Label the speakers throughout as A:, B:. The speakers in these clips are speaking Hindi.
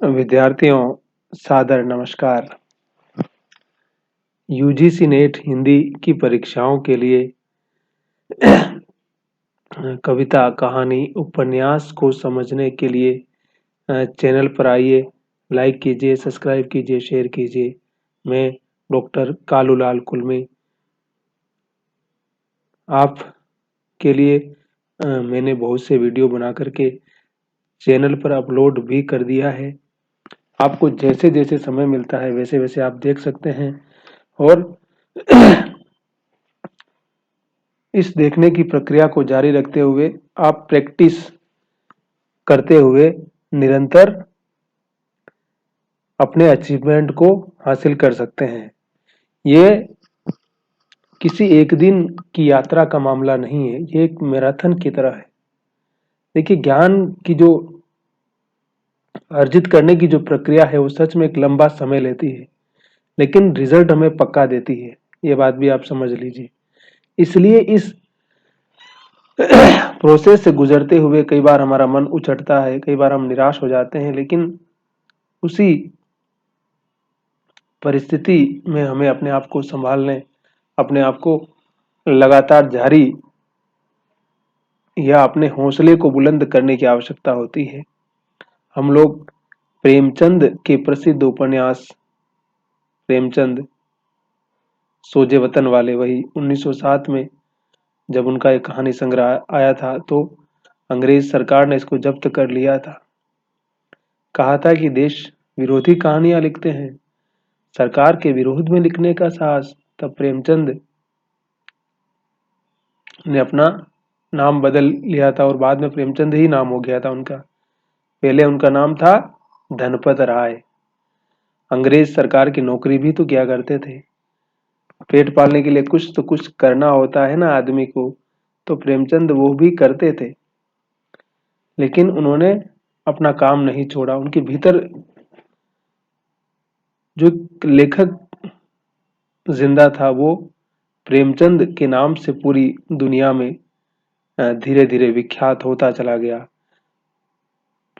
A: विद्यार्थियों, सादर नमस्कार। यूजीसी नेट हिंदी की परीक्षाओं के लिए कविता, कहानी, उपन्यास को समझने के लिए चैनल पर आइए, लाइक कीजिए, सब्सक्राइब कीजिए, शेयर कीजिए। मैं डॉक्टर कालूलाल कुलमी आप के लिए मैंने बहुत से वीडियो बना करके चैनल पर अपलोड भी कर दिया है। आपको जैसे जैसे समय मिलता है वैसे वैसे आप देख सकते हैं और इस देखने की प्रक्रिया को जारी रखते हुए आप प्रैक्टिस करते हुए निरंतर अपने अचीवमेंट को हासिल कर सकते हैं। ये किसी एक दिन की यात्रा का मामला नहीं है, ये एक मैराथन की तरह है। देखिए, ज्ञान की जो अर्जित करने की जो प्रक्रिया है वो सच में एक लंबा समय लेती है, लेकिन रिजल्ट हमें पक्का देती है। ये बात भी आप समझ लीजिए। इसलिए इस प्रोसेस से गुजरते हुए कई बार हमारा मन उचटता है, कई बार हम निराश हो जाते हैं, लेकिन उसी परिस्थिति में हमें अपने आप को संभालने, अपने आप को लगातार जारी या अपने हौसले को बुलंद करने की आवश्यकता होती है। हम लोग प्रेमचंद के प्रसिद्ध उपन्यास प्रेमचंद सोजे वतन वाले, वही 1907 में जब उनका एक कहानी संग्रह आया था तो अंग्रेज सरकार ने इसको जब्त कर लिया था। कहा था कि देश विरोधी कहानियां लिखते हैं, सरकार के विरोध में लिखने का साहस। तब प्रेमचंद ने अपना नाम बदल लिया था और बाद में प्रेमचंद ही नाम हो गया था उनका। पहले उनका नाम था धनपत राय। अंग्रेज सरकार की नौकरी भी तो किया करते थे, पेट पालने के लिए कुछ तो कुछ करना होता है ना आदमी को, तो प्रेमचंद वो भी करते थे, लेकिन उन्होंने अपना काम नहीं छोड़ा। उनके भीतर जो लेखक जिंदा था वो प्रेमचंद के नाम से पूरी दुनिया में धीरे धीरे विख्यात होता चला गया।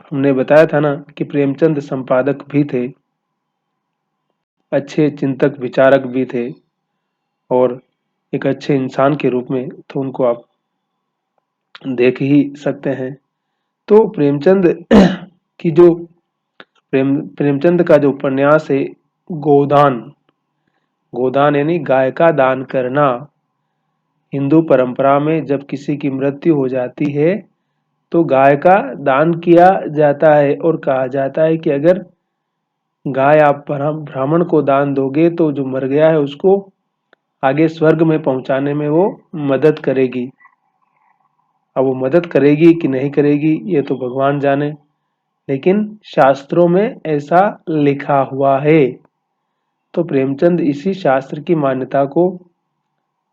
A: हमने बताया था ना कि प्रेमचंद संपादक भी थे, अच्छे चिंतक विचारक भी थे और एक अच्छे इंसान के रूप में तो उनको आप देख ही सकते हैं। तो प्रेमचंद की जो प्रेमचंद का जो उपन्यास है गोदान, गोदान यानी गाय का दान करना। हिंदू परंपरा में जब किसी की मृत्यु हो जाती है तो गाय का दान किया जाता है और कहा जाता है कि अगर गाय आप ब्राह्मण को दान दोगे तो जो मर गया है उसको आगे स्वर्ग में पहुंचाने में वो मदद करेगी। अब वो मदद करेगी कि नहीं करेगी ये तो भगवान जाने, लेकिन शास्त्रों में ऐसा लिखा हुआ है। तो प्रेमचंद इसी शास्त्र की मान्यता को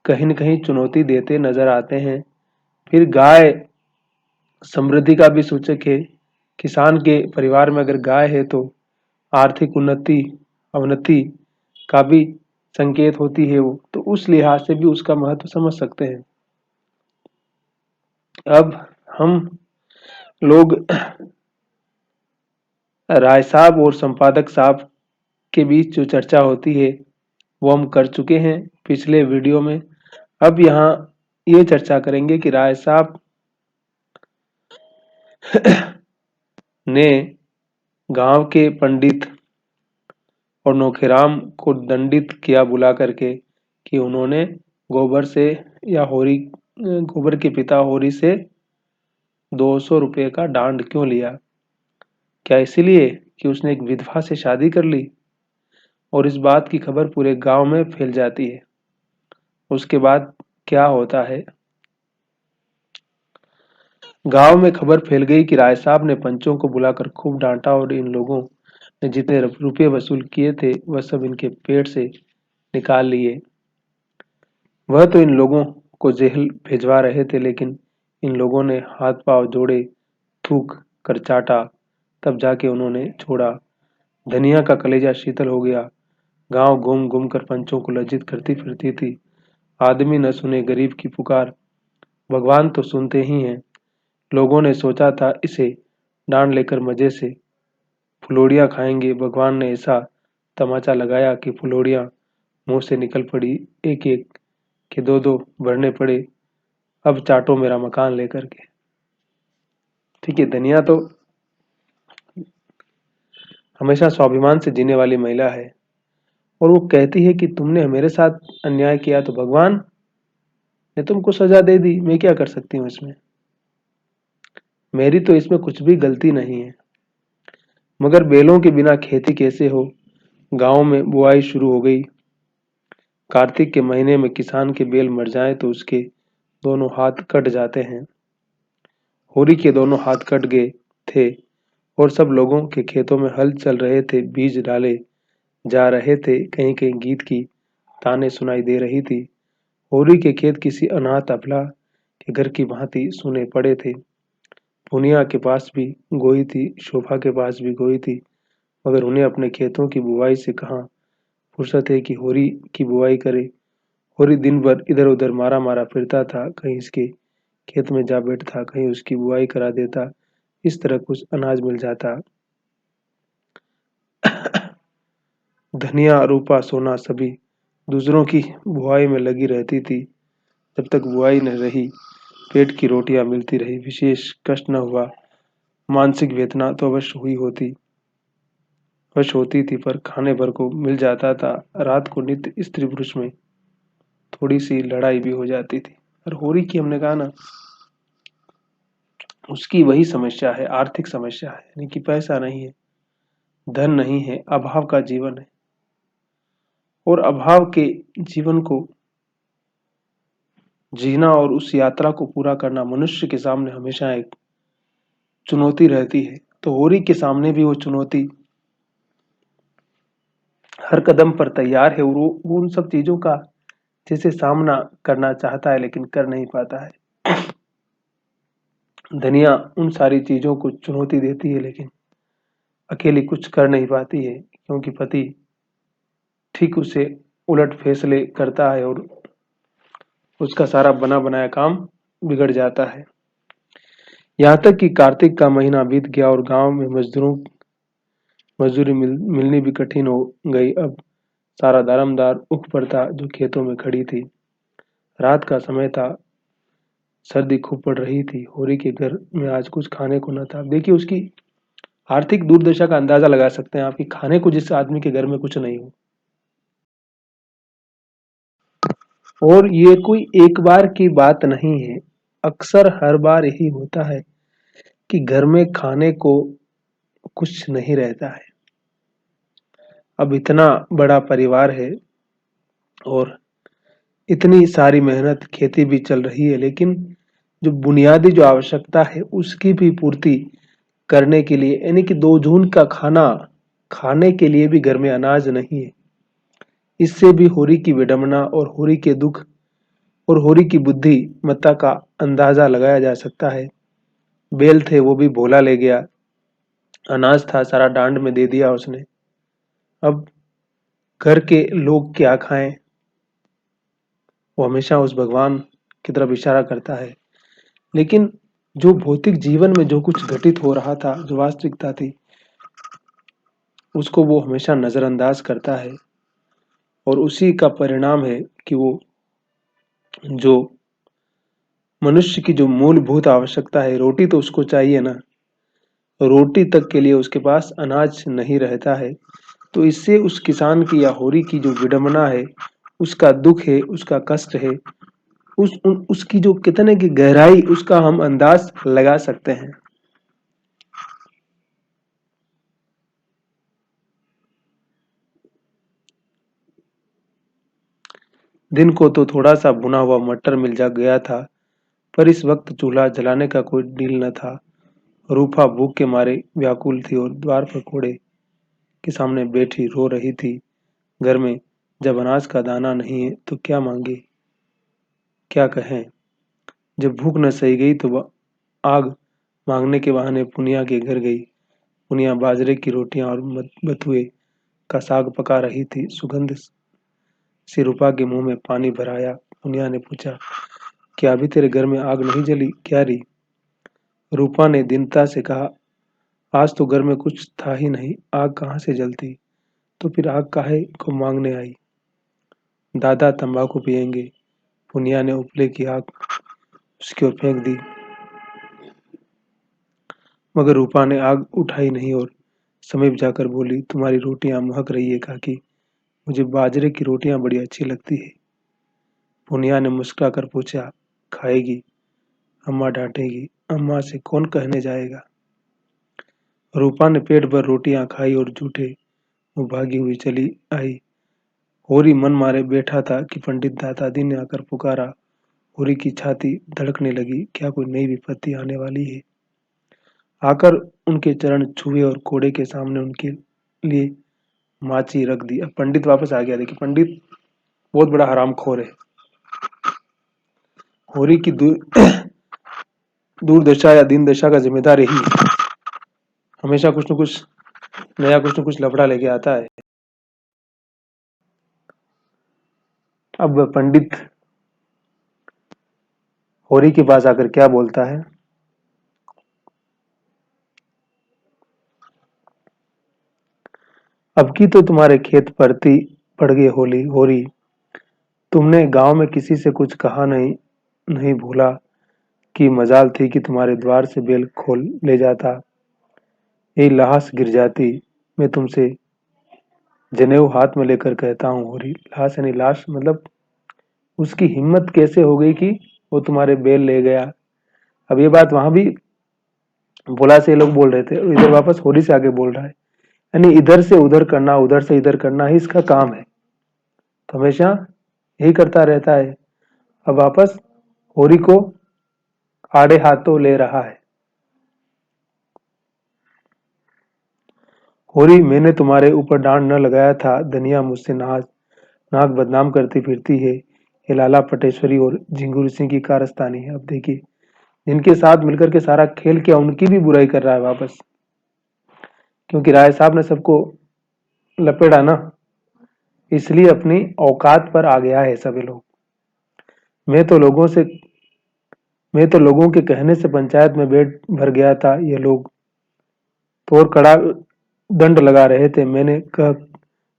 A: कहीं न कहीं चुनौती देते नजर आते हैं। फिर गाय समृद्धि का भी सूचक है। किसान के परिवार में अगर गाय है तो आर्थिक उन्नति अवनति का भी संकेत होती है वो, तो उस लिहाज से भी उसका महत्व समझ सकते हैं। अब हम लोग राय साहब और संपादक साहब के बीच जो चर्चा होती है वो हम कर चुके हैं पिछले वीडियो में। अब यहाँ ये चर्चा करेंगे कि राय साहब ने गांव के पंडित और नौखेराम को दंडित किया बुला करके कि उन्होंने गोबर से या होरी गोबर के पिता होरी से 200 रुपये का डांड क्यों लिया? क्या इसीलिए कि उसने एक विधवा से शादी कर ली? और इस बात की खबर पूरे गांव में फैल जाती है। उसके बाद क्या होता है? गांव में खबर फैल गई कि राय साहब ने पंचों को बुलाकर खूब डांटा और इन लोगों ने जितने रुपये वसूल किए थे वह सब इनके पेट से निकाल लिए। वह तो इन लोगों को जेल भिजवा रहे थे, लेकिन इन लोगों ने हाथ पांव जोड़े, थूक कर चाटा, तब जाके उन्होंने छोड़ा। धनिया का कलेजा शीतल हो गया। गांव घूम घूम कर पंचों को लज्जित करती फिरती थी। आदमी न सुने गरीब की पुकार, भगवान तो सुनते ही हैं। लोगों ने सोचा था इसे डांड लेकर मजे से फुलोड़ियाँ खाएंगे। भगवान ने ऐसा तमाचा लगाया कि फुलोड़ियाँ मुंह से निकल पड़ी। एक एक के दो दो भरने पड़े। अब चाटो मेरा मकान लेकर के। ठीक है, धनिया तो हमेशा स्वाभिमान से जीने वाली महिला है और वो कहती है कि तुमने मेरे साथ अन्याय किया तो भगवान ने तुमको सजा दे दी, मैं क्या कर सकती हूँ इसमें, मेरी तो इसमें कुछ भी गलती नहीं है। मगर बैलों के बिना खेती कैसे हो। गांव में बुआई शुरू हो गई। कार्तिक के महीने में किसान के बैल मर जाएं तो उसके दोनों हाथ कट जाते हैं। होरी के दोनों हाथ कट गए थे और सब लोगों के खेतों में हल चल रहे थे, बीज डाले जा रहे थे, कहीं कहीं गीत की ताने सुनाई दे रही थी। होरी के खेत किसी अनाथ अबला के घर की भांति सुने पड़े थे। पुनिया के पास भी गोई थी, शोभा के पास भी गोई थी, मगर उन्हें अपने खेतों की बुवाई से कहाँ फुर्सत है कि होरी की बुवाई करे। होरी दिन भर इधर उधर मारा मारा फिरता था, कहीं इसके खेत में जा बैठता, कहीं उसकी बुवाई करा देता, इस तरह कुछ अनाज मिल जाता। धनिया रूपा सोना सभी दूसरों की बुआई में लगी रहती थी। जब तक बुआई न रही पेट की रोटियां मिलती रही, विशेष कष्ट न हुआ। मानसिक वेदना तो अवश्य होती थी, पर खाने भर को मिल जाता था। रात को नित्य स्त्री पुरुष में थोड़ी सी लड़ाई भी हो जाती थी। और होरी की हमने कहा ना, उसकी वही समस्या है, आर्थिक समस्या है, यानी कि पैसा नहीं है, धन नहीं है, अभाव का जीवन है। और अभाव के जीवन को जीना और उस यात्रा को पूरा करना मनुष्य के सामने हमेशा एक चुनौती रहती है। तो होरी के सामने भी वो चुनौती हर कदम पर तैयार है और वो उन सब चीजों का जैसे सामना करना चाहता है लेकिन कर नहीं पाता है। धनिया उन सारी चीजों को चुनौती देती है लेकिन अकेली कुछ कर नहीं पाती है, क्योंकि पति ठीक उसे उलट फैसले करता है और उसका सारा बना बनाया काम बिगड़ जाता है। यहाँ तक कि कार्तिक का महीना बीत गया और गांव में मजदूरी मिलनी भी कठिन हो गई। अब सारा दारमदार उठ पड़ता जो खेतों में खड़ी थी। रात का समय था, सर्दी खूब पड़ रही थी। होरी के घर में आज कुछ खाने को न था। देखिए उसकी आर्थिक दुर्दशा का अंदाजा लगा सकते हैं आप कि खाने को जिस आदमी के घर में कुछ नहीं हो। और ये कोई एक बार की बात नहीं है, अक्सर हर बार यही होता है कि घर में खाने को कुछ नहीं रहता है। अब इतना बड़ा परिवार है और इतनी सारी मेहनत, खेती भी चल रही है, लेकिन जो बुनियादी जो आवश्यकता है उसकी भी पूर्ति करने के लिए, यानी कि दो जून का खाना खाने के लिए भी घर में अनाज नहीं है। इससे भी होरी की विडंबना और होरी के दुख और होरी की बुद्धिमत्ता का अंदाजा लगाया जा सकता है। बैल थे वो भी भोला ले गया, अनाज था सारा डांड में दे दिया उसने। अब घर के लोग क्या खाएं, वो हमेशा उस भगवान की तरफ इशारा करता है। लेकिन जो भौतिक जीवन में जो कुछ घटित हो रहा था, जो वास्तविकता थी, उसको वो हमेशा नजरअंदाज करता है। और उसी का परिणाम है कि वो जो मनुष्य की जो मूलभूत आवश्यकता है, रोटी तो उसको चाहिए ना, रोटी तक के लिए उसके पास अनाज नहीं रहता है। तो इससे उस किसान की या होरी की जो विडंबना है, उसका दुख है, उसका कष्ट है, उसकी जो कितने की गहराई, उसका हम अंदाज लगा सकते हैं। दिन को तो थोड़ा सा भुना हुआ मटर मिल जा गया था, पर इस वक्त चूल्हा जलाने का कोई डील न था। रूफा भूख के मारे व्याकुल थी और द्वार पर घोड़े के सामने बैठी रो रही थी। घर में जब अनाज का दाना नहीं है तो क्या मांगे, क्या कहें। जब भूख न सही गई तो वह आग मांगने के बहाने पुनिया के घर गई। पुनिया बाजरे की रोटियां और बथुए का साग पका रही थी। सुगंध से रूपा के मुंह में पानी भर आया। पुनिया ने पूछा, क्या अभी तेरे घर में आग नहीं जली क्या री। रूपा ने दीनता से कहा, आज तो घर में कुछ था ही नहीं, आग कहाँ से जलती, तो फिर आग काहे को मांगने आई। दादा तंबाकू पिएंगे। पुनिया ने उपले की आग उसकी ओर फेंक दी, मगर रूपा ने आग उठाई नहीं और समीप जाकर बोली, तुम्हारी रोटियां महक रही है काकी, मुझे बाजरे की रोटियां बड़ी अच्छी लगती है। पुनिया ने मुस्कुराकर पूछा, खाएगी? अम्मा डांटेगी। अम्मा से कौन कहने जाएगा। रूपा ने पेट भर रोटियां खाई और जूठे मुंह भागी हुई चली आई। होरी मन मारे बैठा था कि पंडित दादाजी ने आकर पुकारा। होरी की छाती धड़कने लगी, क्या कोई नई विपत्ति आने वाली है। आकर उनके चरण छुए और कोड़े के सामने उनके लिए माची रख दी। अब पंडित वापस आ गया। देखिए पंडित बहुत बड़ा हरामखोर है। होरी की दूरदशा या दीन दशा का जिम्मेदार यही है। हमेशा कुछ न कुछ नया, कुछ न कुछ लफड़ा लेके आता है। अब पंडित होरी के पास आकर क्या बोलता है। अब की तो तुम्हारे खेत परती पड़ गए होरी। तुमने गांव में किसी से कुछ कहा नहीं, नहीं भूला कि मजाल थी कि तुम्हारे द्वार से बेल खोल ले जाता, यही लाश गिर जाती। मैं तुमसे जनेऊ हाथ में लेकर कहता हूँ होरी, लाश यानी लाश मतलब उसकी हिम्मत कैसे हो गई कि वो तुम्हारे बेल ले गया। अब ये बात वहां भी भोला से ये लोग बोल रहे थे और इधर वापस होरी से आगे बोल रहा है, यानी इधर से उधर करना, उधर से इधर करना ही इसका काम है। तो हमेशा यही करता रहता है। अब वापस होरी को आड़े हाथों ले रहा है। होरी, मैंने तुम्हारे ऊपर डांड न लगाया था, धनिया मुझसे नाक बदनाम करती फिरती है। ये लाला पटेश्वरी और झिंगुर सिंह की कारस्तानी है। अब देखिए जिनके साथ मिलकर के सारा खेल किया उनकी भी बुराई कर रहा है वापस, क्योंकि राय साहब ने सबको लपेटा ना, इसलिए अपनी औकात पर आ गया है सभी लोग। मैं तो लोगों से मैं तो लोगों के कहने से पंचायत में पेट भर गया था। ये लोग तो और कड़ा दंड लगा रहे थे, मैंने कह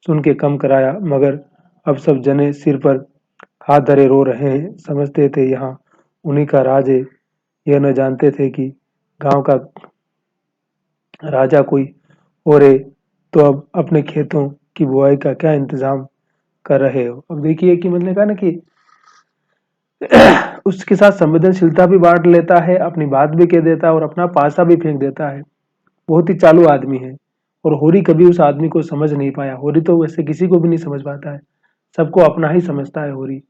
A: सुन के कम कराया, मगर अब सब जने सिर पर हाथ धरे रो रहे हैं। समझते थे यहाँ उन्हीं का राज है, यह न जानते थे कि गांव का राजा कोई और है। तो अब अपने खेतों की बुआई का क्या इंतजाम कर रहे हो। अब देखिए कि मैंने कहा ना कि उसके साथ संवेदनशीलता भी बांट लेता है, अपनी बात भी कह देता है और अपना पासा भी फेंक देता है। बहुत ही चालू आदमी है। और होरी कभी उस आदमी को समझ नहीं पाया। होरी तो वैसे किसी को भी नहीं समझ पाता है, सबको अपना ही समझता है होरी।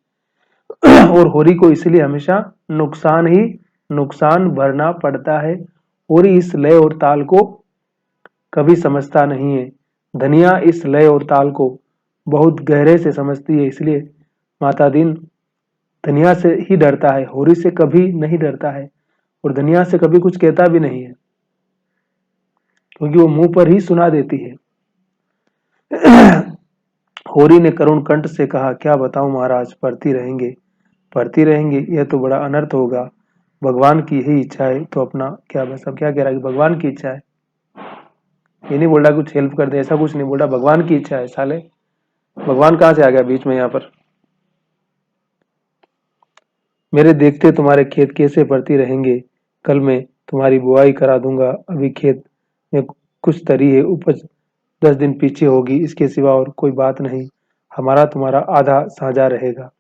A: और होरी को इसलिए हमेशा नुकसान ही नुकसान भरना पड़ता है। होरी इस लय और ताल को कभी समझता नहीं है। धनिया इस लय और ताल को बहुत गहरे से समझती है, इसलिए माता दीन धनिया से ही डरता है, होरी से कभी नहीं डरता है और धनिया से कभी कुछ कहता भी नहीं है, क्योंकि वो मुंह पर ही सुना देती है। होरी ने करुण कंठ से कहा, क्या बताऊं महाराज, पढ़ती रहेंगे, यह तो बड़ा अनर्थ होगा। भगवान की यही इच्छा है तो अपना क्या, बस अब क्या कह रहा है कि भगवान की इच्छा है। ये नहीं बोल रहा कुछ हेल्प कर दे, ऐसा कुछ नहीं बोल रहा, भगवान की इच्छा है। साले भगवान कहाँ से आ गया बीच में यहाँ पर। मेरे देखते तुम्हारे खेत कैसे पड़ती रहेंगे, कल मैं तुम्हारी बुआई करा दूंगा। अभी खेत में कुछ तरी है, उपज 10 दिन पीछे होगी, इसके सिवा और कोई बात नहीं। हमारा तुम्हारा आधा साझा रहेगा,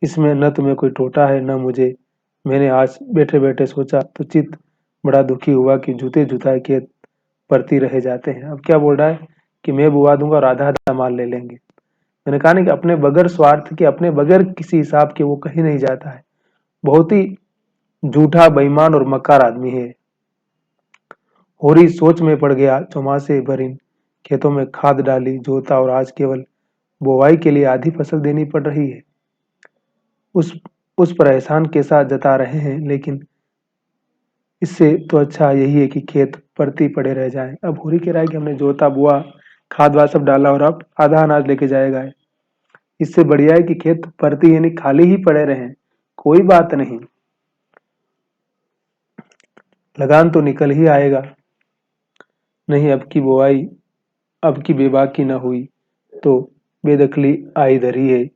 A: इसमें न तुम्हें कोई टोटा है न मुझे। मैंने आज बैठे बैठे सोचा तो चित्त बड़ा दुखी हुआ कि जूते जुताए खेत पड़ती रह जाते हैं। अब क्या बोल रहा है कि मैं बुआ दूंगा और आधा आधा माल ले लेंगे। मैंने कहा ना कि अपने बगैर स्वार्थ के, अपने बगैर किसी हिसाब के वो कहीं नहीं जाता है। बहुत ही झूठा, बेईमान और मक्कार आदमी है। होरी सोच में पड़ गया। चौमासे भर इन खेतों में खाद डाली, जोता और आज केवल बुवाई के लिए आधी फसल देनी पड़ रही है। उस उस पर एहसान कैसा जता रहे हैं, लेकिन इससे तो अच्छा यही है कि खेत परती पड़े रह जाएं। अब होरी कह रहा है कि हमने जोता बुआ खाद वाद सब डाला और अब आधा अनाज लेके जाएगा। इससे बढ़िया है कि खेत परती यानी खाली ही पड़े रहें, कोई बात नहीं, लगान तो निकल ही आएगा। नहीं अब की बुआई अब की बेबाकी न हुई तो बेदखली आई धरी है।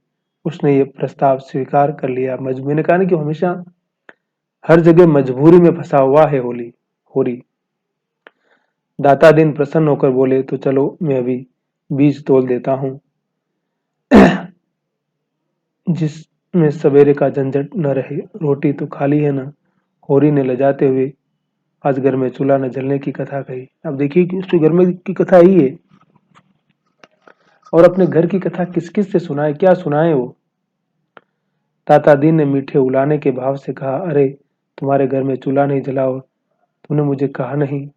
A: उसने ये प्रस्ताव स्वीकार कर लिया। मैंने कहा ना कि हमेशा हर जगह मजबूरी में फंसा हुआ है होरी। दाता दिन प्रसन्न होकर बोले, तो चलो मैं अभी बीज तोल देता हूँ, जिसमें सवेरे का झंझट न रहे। रोटी तो खाली है ना। होरी ने लजाते हुए आज घर में चूल्हा न जलने की कथा कही। अब देखिए कि उसके घर में की कथा ही है, और अपने घर की कथा किस किस से सुनाए, क्या सुनाए वो। ताता दीन ने मीठे उलाने के भाव से कहा, अरे तुम्हारे घर में चूल्हा नहीं जला और तुमने मुझे कहा नहीं।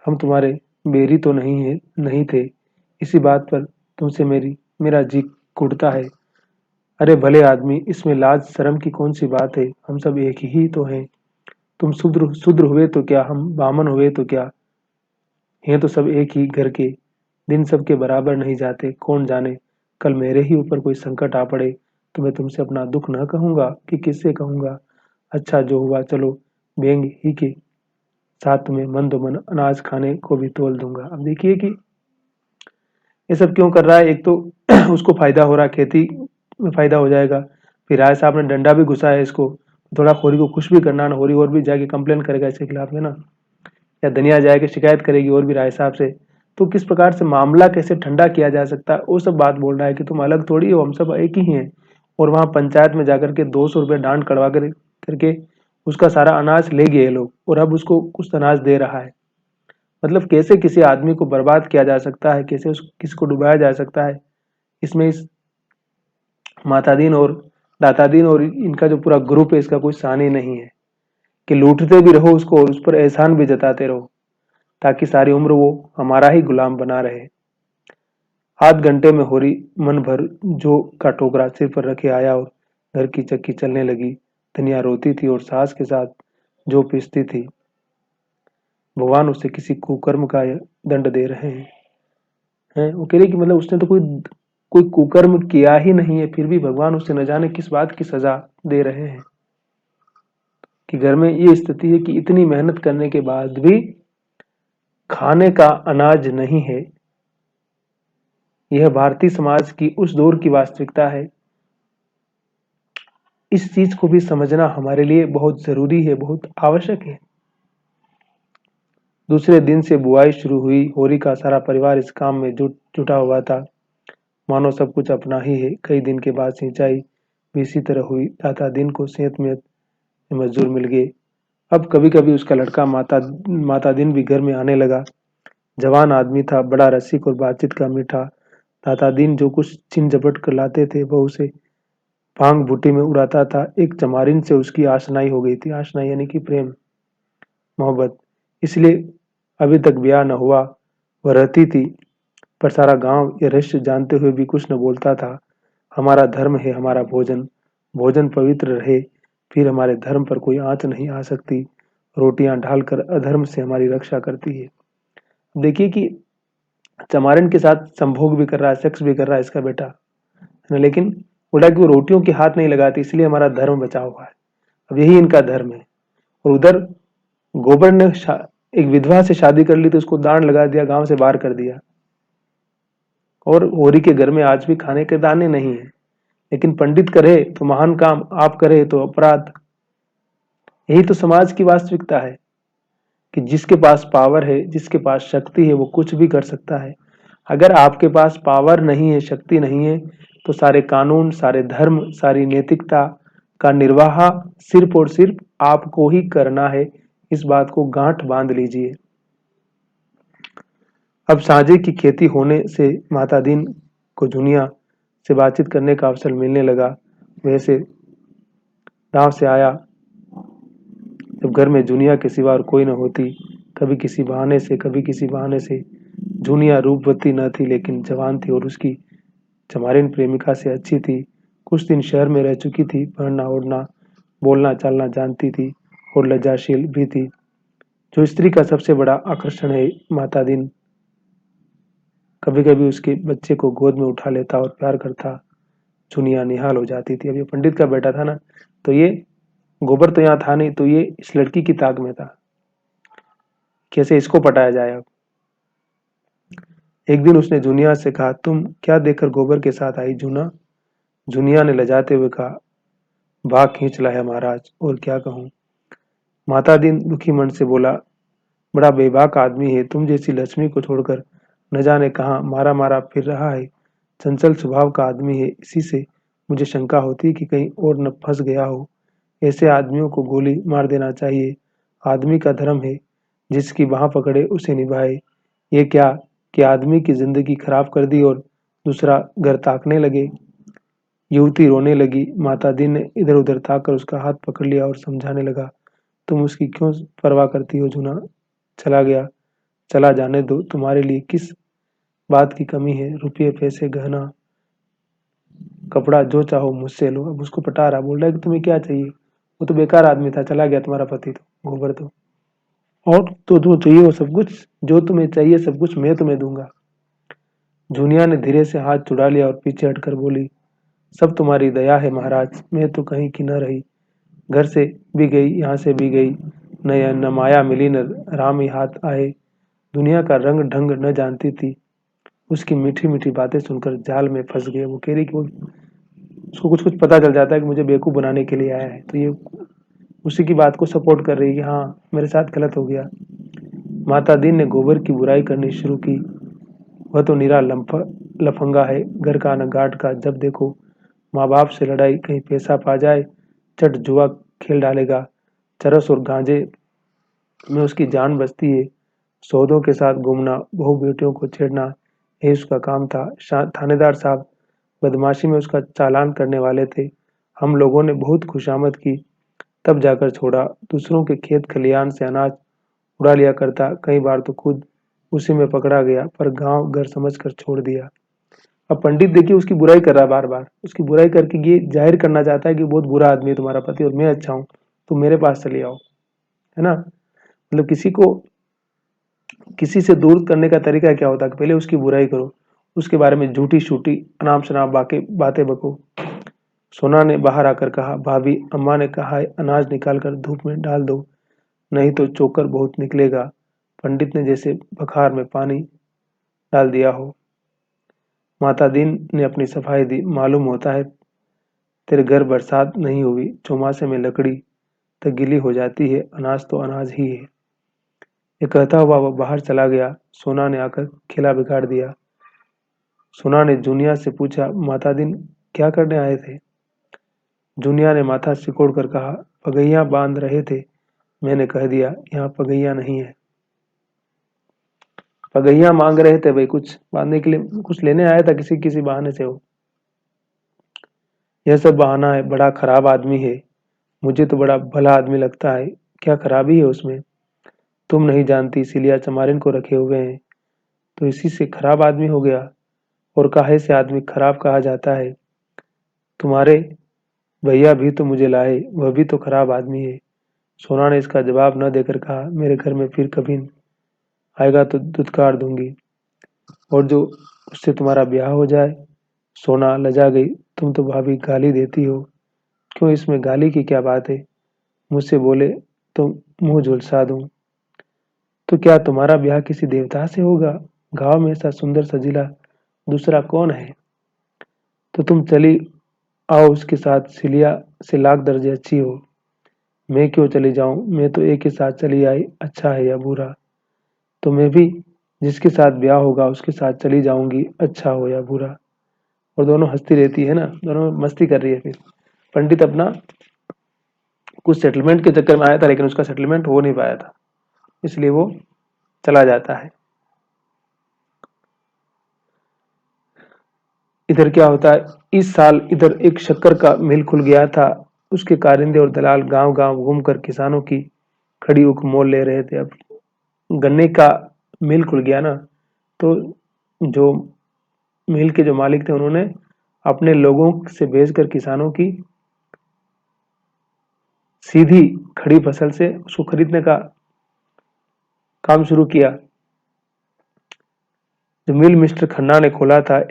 A: हम तुम्हारे बेरी तो नहीं थे। इसी बात पर तुमसे मेरा जी कुड़ता है। अरे भले आदमी, इसमें लाज शर्म की कौन सी बात है। हम सब एक ही तो हैं। तुम शूद्र हुए तो क्या, हम बामन हुए तो क्या, हैं तो सब एक ही घर के। दिन सबके बराबर नहीं जाते। कौन जाने कल मेरे ही ऊपर कोई संकट आ पड़े तो मैं तुमसे अपना दुख न कहूंगा कि किससे कहूंगा। अच्छा जो हुआ, चलो बेंग ही के साथ तुम्हें मन दो मन अनाज खाने को भी तोल दूंगा। अब देखिए कि ये सब क्यों कर रहा है। एक तो उसको फायदा हो रहा है, खेती में फायदा हो जाएगा। फिर राय साहब ने डंडा भी घुसा है इसको, थोड़ा होरी को खुश भी करना ना। होरी और भी जाके कंप्लेन करेगा इसके खिलाफ में ना, या दुनिया जाके शिकायत करेगी और भी राय साहब से। तो किस प्रकार से मामला कैसे ठंडा किया जा सकता है, वो सब बात बोल रहा है कि तुम अलग थोड़ी हो, हम सब एक ही हैं। और वहां पंचायत में जाकर के 200 रुपये डांड कड़वा करके उसका सारा अनाज ले गए लोग, और अब उसको कुछ अनाज दे रहा है। मतलब कैसे किसी आदमी को बर्बाद किया जा सकता है, कैसे किसी को डुबाया जा सकता है। इसमें इस मातादीन और दातादीन और इनका जो पूरा ग्रुप है, इसका कोई सानी नहीं है कि लूटते भी रहो उसको और उस पर एहसान भी जताते रहो, ताकि सारी उम्र वो हमारा ही गुलाम बना रहे। आध घंटे में होरी मन भर जो का टोकरा सिर पर रखे आया और घर की चक्की चलने लगी। धनिया रोती थी और सास के साथ जो पीसती थी। भगवान उसे किसी कुकर्म का दंड दे रहे हैं। वो कह रही कि मतलब उसने तो कोई कोई कुकर्म किया ही नहीं है, फिर भी भगवान उसे न जाने किस बात की सजा दे रहे हैं कि घर में ये स्थिति है कि इतनी मेहनत करने के बाद भी खाने का अनाज नहीं है। यह भारतीय समाज की उस दौर की वास्तविकता है। इस चीज को भी समझना हमारे लिए बहुत जरूरी है, बहुत आवश्यक है। दूसरे दिन से बुआई शुरू हुई। होरी का सारा परिवार इस काम में जुटा हुआ था, मानो सब कुछ अपना ही है। कई दिन के बाद सिंचाई भी इसी तरह हुई। दाता दिन को सेहत में मजदूर मिल गए। अब कभी कभी उसका लड़का माता दिन भी घर में आने लगा। जवान आदमी था, बड़ा रसिक और बातचीत का मीठा। दाता दिन जो कुछ छिन झपट कर लाते थे वह उसे भांग भूटी में उड़ाता था। एक चमारिन से उसकी आशनाई हो गई थी। आशनाई यानी कि प्रेम मोहब्बत। इसलिए अभी तक ब्याह न हुआ। वह रहती थी, पर सारा गांव ये रहस्य जानते हुए भी कुछ न बोलता था। हमारा धर्म है हमारा भोजन, भोजन पवित्र रहे फिर हमारे धर्म पर कोई आंच नहीं आ सकती। रोटियां ढालकर अधर्म से हमारी रक्षा करती है। देखिए कि चमारिन के साथ संभोग भी कर रहा है, सेक्स भी कर रहा है इसका बेटा, है ना, लेकिन उल्टा कि वो रोटियों के हाथ नहीं लगाती, इसलिए हमारा धर्म बचा हुआ है। अब यही इनका धर्म है। और उधर गोबर ने एक विधवा से शादी कर ली तो उसको दान लगा दिया, गांव से बाहर कर दिया। और होरी के घर में आज भी खाने के दाने नहीं है। लेकिन पंडित करे तो महान काम, आप करे तो अपराध। यही तो समाज की वास्तविकता है कि जिसके पास पावर है, जिसके पास शक्ति है, वो कुछ भी कर सकता है। अगर आपके पास पावर नहीं है, शक्ति नहीं है, तो सारे कानून, सारे धर्म, सारी नैतिकता का निर्वाह सिर्फ और सिर्फ आपको ही करना है। इस बात को गांठ बांध लीजिए। अब साझे की खेती होने से माता दीन को दुनिया से बातचीत करने का अवसर मिलने लगा। वैसे गांव से आया जब घर में दुनिया के सिवा और कोई न होती। कभी किसी बहाने से, कभी किसी बहाने से। जूनिया रूपवती न थी लेकिन जवान थी और उसकी चमारिन प्रेमिका से अच्छी थी। कुछ दिन शहर में रह चुकी थी, पढ़ना ओढ़ना बोलना चालना जानती थी और लज्जाशील भी थी। जो स्त्री का सबसे बड़ा आकर्षण है माता दिन कभी कभी उसके बच्चे को गोद में उठा लेता और प्यार करता। जुनिया निहाल हो जाती थी। अब ये पंडित का बेटा था ना, तो ये गोबर तो यहाँ था नहीं, तो ये इस लड़की की ताक में था कैसे इसको पटाया जाए। अब एक दिन उसने जुनिया से कहा, तुम क्या देखकर गोबर के साथ आई जूना? जुनिया ने लजाते हुए कहा, भाग खींच लाया महाराज, और क्या कहूँ। माता दीन दुखी मन से बोला, बड़ा बेबाक आदमी है, तुम जैसी लक्ष्मी को छोड़कर न जाने कहाँ मारा मारा फिर रहा है। चंचल स्वभाव का आदमी है, इसी से मुझे शंका होती है कि कहीं और न फंस गया हो। ऐसे आदमियों को गोली मार देना चाहिए। आदमी का धर्म है, जिसकी बाह पकड़े उसे निभाए। ये क्या कि आदमी की जिंदगी खराब कर दी और दूसरा घर ताकने लगे। युवती रोने लगी। माता दीन ने इधर उधर ताक कर उसका हाथ पकड़ लिया और समझाने लगा, तुम उसकी क्यों परवाह करती हो जूना? चला गया, चला जाने दो। तुम्हारे लिए किस बात की कमी है? रुपये पैसे गहना कपड़ा जो चाहो मुझसे लो। अब उसको पटा रहा, बोल रहा है कि तुम्हें क्या चाहिए? वो तो बेकार आदमी था, चला गया तुम्हारा पति तो, गोबर तो। और तो जो चाहिए वो सब कुछ, जो तुम्हें चाहिए सब कुछ मैं तुम्हें दूंगा। जूनिया ने धीरे से हाथ छुड़ा लिया और पीछे हटकर बोली, सब तुम्हारी दया है महाराज, मैं तो कहीं की न रही। घर से भी गई, यहाँ से भी गई, न माया मिली न राम ही हाथ आए। दुनिया का रंग ढंग न जानती थी। उसकी मीठी मीठी बातें सुनकर जाल में फंस गए। वो कह रही कि वो उसको कुछ कुछ पता चल जाता है कि मुझे बेवकूफ बनाने के लिए आया है, तो ये उसी की बात को सपोर्ट कर रही है कि हाँ मेरे साथ गलत हो गया। माता दीन ने गोबर की बुराई करनी शुरू की। वह तो निरा लफंगा है, घर का न गाट का, जब देखो माँ बाप से लड़ाई, कहीं पैसा पा जाए चट जुआ खेल डालेगा। चरस और गांजे में उसकी जान बसती है। सौदों के साथ घूमना, बहू बेटियों को छेड़ना, यही उसका काम था। थानेदार साहब बदमाशी में उसका चालान करने वाले थे। हम लोगों ने बहुत खुशामद की, तब जाकर छोड़ा। दूसरों के खेत खलियान से अनाज उड़ा लिया करता, कई बार तो खुद उसी में पकड़ा गया, पर गांव घर समझकर छोड़ दिया। अब पंडित देखिए उसकी बुराई कर रहा है, बार बार उसकी बुराई करके ये जाहिर करना चाहता है कि बहुत बुरा आदमी है तुम्हारा पति और मैं अच्छा हूँ, तुम मेरे पास चले आओ, है ना। मतलब किसी से दूर करने का तरीका क्या होता है कि पहले उसकी बुराई करो, उसके बारे में झूठी शूठी अनाप शनाप बातें बको। सोना ने बाहर आकर कहा, भाभी अम्मा ने कहा है अनाज निकाल कर धूप में डाल दो, नहीं तो चोकर बहुत निकलेगा। पंडित ने जैसे बखार में पानी डाल दिया हो। माता दीन ने अपनी सफाई दी, मालूम होता है तेरे घर बरसात नहीं हुई, चौमासे में लकड़ी तक गीली हो जाती है, अनाज तो अनाज ही है। ये कहता हुआ वह बाहर चला गया। सोना ने आकर खिला बिगाड़ दिया। सोना ने जूनिया से पूछा, माता दिन क्या करने आए थे? जूनिया ने माथा सिकोड़ कर कहा, पगैया बांध रहे थे, मैंने कह दिया यहाँ पगैया नहीं है। पगैया मांग रहे थे भाई, कुछ बांधने के लिए, कुछ लेने आया था किसी किसी बहाने से वो। यह सब बहाना है, बड़ा खराब आदमी है। मुझे तो बड़ा भला आदमी लगता है, क्या खराबी है उसमें? तुम नहीं जानती, इसीलिए चमारिन को रखे हुए हैं, तो इसी से खराब आदमी हो गया। और काहे से आदमी खराब कहा जाता है? तुम्हारे भैया भी तो मुझे लाए, वह भी तो खराब आदमी है। सोना ने इसका जवाब न देकर कहा, मेरे घर में फिर कभी आएगा तो दुत्कार दूंगी, और जो उससे तुम्हारा ब्याह हो जाए। सोना लजा गई, तुम तो भाभी गाली देती हो। क्यों, इसमें गाली की क्या बात है? मुझसे बोले तो मुंह झुलसा दूं। तो क्या तुम्हारा ब्याह किसी देवता से होगा? गांव में ऐसा सुंदर सजीला दूसरा कौन है? तो तुम चली आओ उसके साथ, सिलिया से लाख दर्जे अच्छी हो। मैं क्यों चली जाऊं, मैं तो एक ही साथ चली आई, अच्छा है या बुरा। तो मैं भी जिसके साथ ब्याह होगा उसके साथ चली जाऊंगी, अच्छा हो या बुरा। और दोनों हंसती रहती है ना, दोनों मस्ती कर रही है। फिर पंडित अपना कुछ सेटलमेंट के चक्कर में आया था, लेकिन उसका सेटलमेंट हो नहीं पाया था, इसलिए वो चला जाता है। इधर क्या होता है, इस साल इधर एक शक्कर का मिल खुल गया था। उसके कारिंदे और दलाल गांव गांव घूमकर किसानों की खड़ी उख मोल ले रहे थे। अब गन्ने का मिल खुल गया ना, तो जो मिल के जो मालिक थे उन्होंने अपने लोगों से भेजकर किसानों की सीधी खड़ी फसल से उसको खरीदने का काम शुरू किया। जो मिल मिस्टर खन्ना ने खोला था,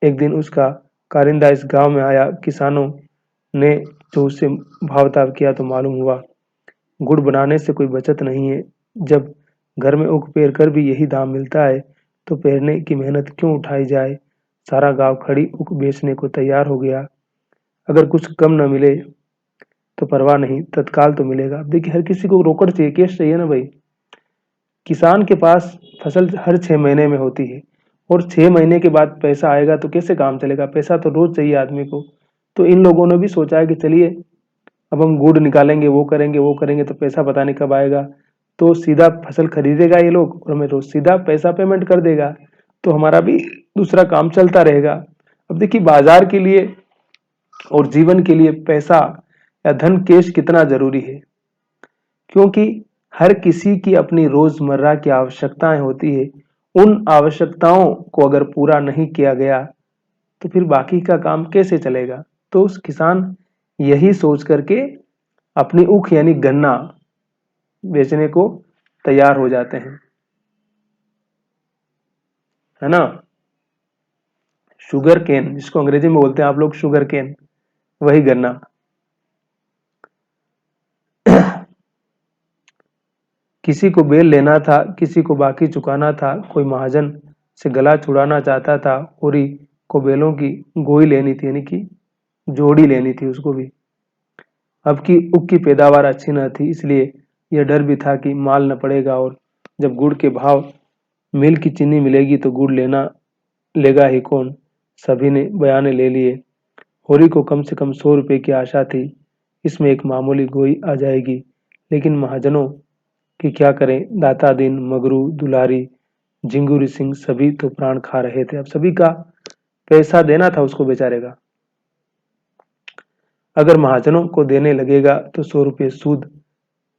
A: एक दिन उसका कारिंदा इस गांव में आया। किसानों ने जो उससे भाव-ताव किया तो मालूम हुआ गुड़ बनाने से कोई बचत नहीं है। जब घर में उग पेर कर भी यही दाम मिलता है तो पेरने की मेहनत क्यों उठाई जाए। सारा गांव खड़ी ऊख बेचने को तैयार हो गया। अगर कुछ कम न मिले तो परवाह नहीं, तत्काल तो मिलेगा। अब देखिए, हर किसी को रोकड़ चाहिए, कैश चाहिए ना भाई। किसान के पास फसल हर 6 महीने में होती है और 6 महीने के बाद पैसा आएगा तो कैसे काम चलेगा। पैसा तो रोज चाहिए आदमी को। तो इन लोगों ने भी सोचा है कि चलिए अब हम गुड़ निकालेंगे, वो करेंगे तो पैसा पता नहीं कब आएगा। तो सीधा फसल खरीदेगा ये लोग और हमें रोज सीधा पैसा पेमेंट कर देगा, तो हमारा भी दूसरा काम चलता रहेगा। अब देखिए, बाजार के लिए और जीवन के लिए पैसा या धन, कैश कितना जरूरी है, क्योंकि हर किसी की अपनी रोजमर्रा की आवश्यकताएं होती है। उन आवश्यकताओं को अगर पूरा नहीं किया गया तो फिर बाकी का काम कैसे चलेगा। तो उस किसान यही सोच करके अपनी ऊख यानी गन्ना बेचने को तैयार हो जाते हैं, है ना। शुगर केन, जिसको अंग्रेजी में बोलते हैं आप लोग शुगर केन, वही गन्ना। किसी को बेल लेना था, किसी को बाकी चुकाना था, कोई महाजन से गला छुड़ाना चाहता था। होरी को बेलों की गोई लेनी थी, यानी कि जोड़ी लेनी थी उसको भी। अब की उक की पैदावार अच्छी न थी, इसलिए यह डर भी था कि माल न पड़ेगा, और जब गुड़ के भाव मिल की चीनी मिलेगी तो गुड़ लेना लेगा ही कौन। सभी ने बयाने ले लिए। होरी को कम से कम 100 रुपए की आशा थी, इसमें एक मामूली गोई आ जाएगी। लेकिन महाजनों कि क्या करें, दाता दिन, मगरू, दुलारी, जिंगूरी सिंह सभी तो प्राण खा रहे थे। अब सभी का पैसा देना था उसको बेचारे का। अगर महाजनों को देने लगेगा तो 100 रुपये सूद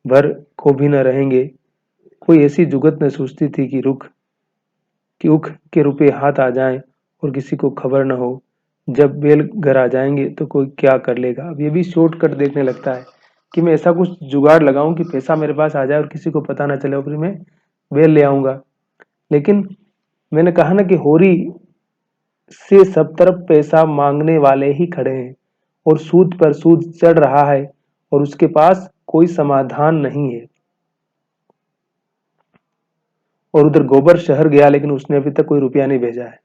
A: भर को भी न रहेंगे। कोई ऐसी जुगत न सूझती थी कि उख के रुपए हाथ आ जाएं और किसी को खबर न हो। जब बैल घर आ जाएंगे तो कोई क्या कर लेगा। अब ये भी शॉर्टकट देखने लगता है कि मैं ऐसा कुछ जुगाड़ लगाऊं कि पैसा मेरे पास आ जाए और किसी को पता ना चले, और फिर मैं बैल ले आऊंगा। लेकिन मैंने कहा ना कि होरी से सब तरफ पैसा मांगने वाले ही खड़े हैं और सूद पर सूद चढ़ रहा है, और उसके पास कोई समाधान नहीं है। और उधर गोबर शहर गया, लेकिन उसने अभी तक कोई रुपया नहीं भेजा है।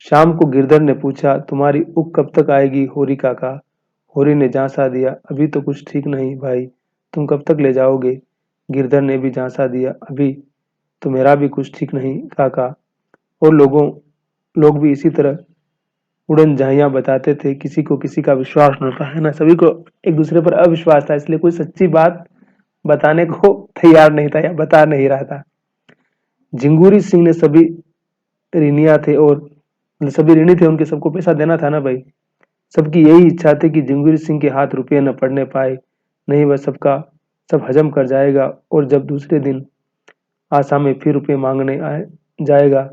A: शाम को गिरधर ने पूछा, तुम्हारी उक कब तक आएगी होरी काका। होरी ने झांसा दिया, अभी तो कुछ ठीक नहीं भाई, तुम कब तक ले जाओगे। गिरधर ने भी झांसा दिया, अभी तो मेरा भी कुछ ठीक नहीं काका। और लोग भी इसी तरह उड़न झाइयां बताते थे। किसी को किसी का विश्वास न था, है ना। सभी को एक दूसरे पर अविश्वास था, इसलिए कोई सच्ची बात बताने को तैयार नहीं था या बता नहीं रहा था। जिंगूरी सिंह ने सभी ऋणिया थे, और सभी ऋणी थे, उनके सबको पैसा देना था ना भाई। सबकी यही इच्छा थी कि जिंगूरी सिंह के हाथ रुपये न पड़ने पाए, नहीं वह सबका सब हजम कर जाएगा। और जब दूसरे दिन आशा में फिर रुपये मांगने आए जाएगा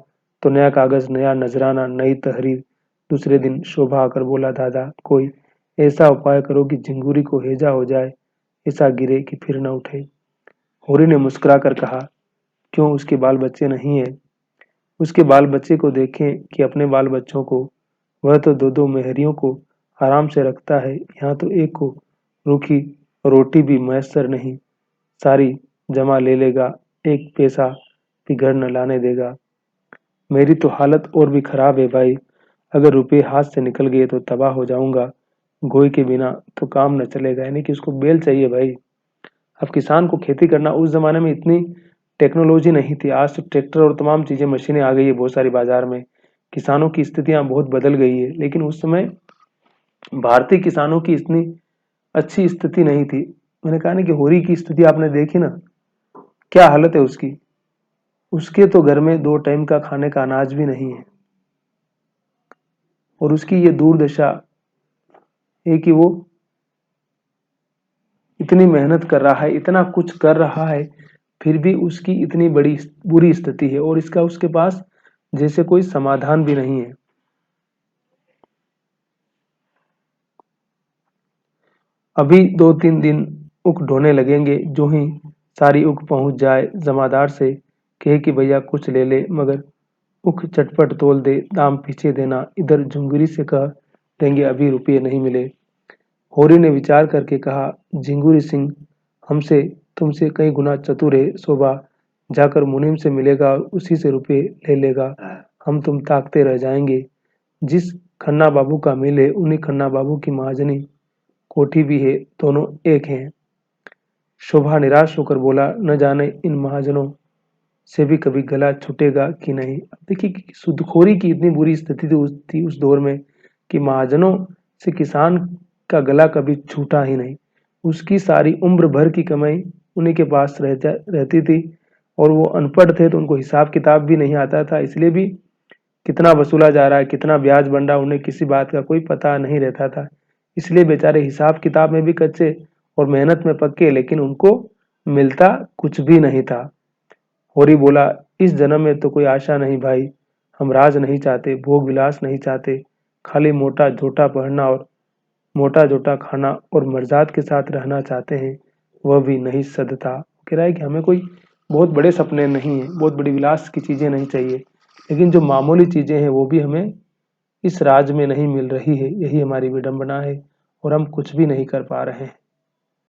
A: तो नया कागज, नया नजराना, नई तहरीर। दूसरे दिन शोभा आकर बोला, दादा कोई ऐसा उपाय करो कि जिंगूरी को हैजा हो जाए, ऐसा गिरे कि फिर न उठे। होरी ने मुस्कुरा कर कहा, क्यों, उसके बाल बच्चे नहीं है। उसके बाल बच्चे को देखें कि अपने बाल बच्चों को। वह तो दो दो मेहरियों को आराम से रखता है, यहाँ तो एक को रूखी रोटी भी मैसर नहीं। सारी जमा ले लेगा, एक पैसा भी घर न लाने देगा। मेरी तो हालत और भी खराब है भाई, अगर रुपये हाथ से निकल गए तो तबाह हो जाऊंगा। गोई के बिना तो काम न चलेगा, यानी कि उसको बैल चाहिए भाई। अब किसान को खेती करना, उस जमाने में इतनी टेक्नोलॉजी नहीं थी। आज तो ट्रैक्टर और तमाम चीजें, मशीनें आ गई है बहुत सारी बाजार में। किसानों की स्थितियां बहुत बदल गई है, लेकिन उस समय भारतीय किसानों की इतनी अच्छी स्थिति नहीं थी। मैंने कहा ना कि होरी की स्थिति आपने देखी ना, क्या हालत है उसकी। उसके तो घर में 2 टाइम का खाने का अनाज भी नहीं है, और उसकी ये दुर्दशा है कि वो इतनी मेहनत कर रहा है, इतना कुछ कर रहा है, फिर भी उसकी इतनी बड़ी बुरी स्थिति है, और इसका उसके पास जैसे कोई समाधान भी नहीं है। अभी 2-3 दिन उक ढोने लगेंगे। जो ही सारी उक पहुंच जाए, जमादार से कहे कि भैया कुछ ले ले, मगर उक चटपट तोल दे, दाम पीछे देना। इधर झुंगरी से कह देंगे अभी रुपये नहीं मिले। होरी ने विचार करके कहा, झिंगुरी सिंह, हमसे तुमसे कई गुना चतुर है। शोभा जाकर मुनीम से मिलेगा और उसी से रुपए ले लेगा। हम तुम ताकते रह जाएंगे। जिस खन्ना बाबू का मिल है उन्हीं खन्ना बाबू की महाजनी कोठी भी है, दोनों एक हैं। शोभा निराश होकर बोला, न जाने इन महाजनों से भी कभी गला छूटेगा कि नहीं। अब देखिए कि सूदखोरी की इतनी बुरी स्थिति थी उस दौर में कि महाजनों से किसान का गला कभी छूटा ही नहीं। उसकी सारी उम्र भर की कमाई उन्हीं के पास रहती थी और वो अनपढ़ थे तो उनको हिसाब किताब भी नहीं आता था, इसलिए भी कितना वसूला जा रहा है, कितना ब्याज बन रहा है, उन्हें किसी बात का कोई पता नहीं रहता था। इसलिए बेचारे हिसाब किताब में भी कच्चे और मेहनत में पक्के, लेकिन उनको मिलता कुछ भी नहीं था। होरी बोला, इस जन्म में तो कोई आशा नहीं भाई। हम राज नहीं चाहते, भोग विलास नहीं चाहते, खाली मोटा झोटा पहनना और मोटा झोटा खाना और मर्जाद के साथ रहना चाहते हैं, वह भी नहीं सदता। कह रहा है कि हमें कोई बहुत बड़े सपने नहीं है, बहुत बड़ी विलास की चीजें नहीं चाहिए, लेकिन जो मामूली चीजें हैं वो भी हमें इस राज में नहीं मिल रही है। यही हमारी विडंबना है और हम कुछ भी नहीं कर पा रहे हैं।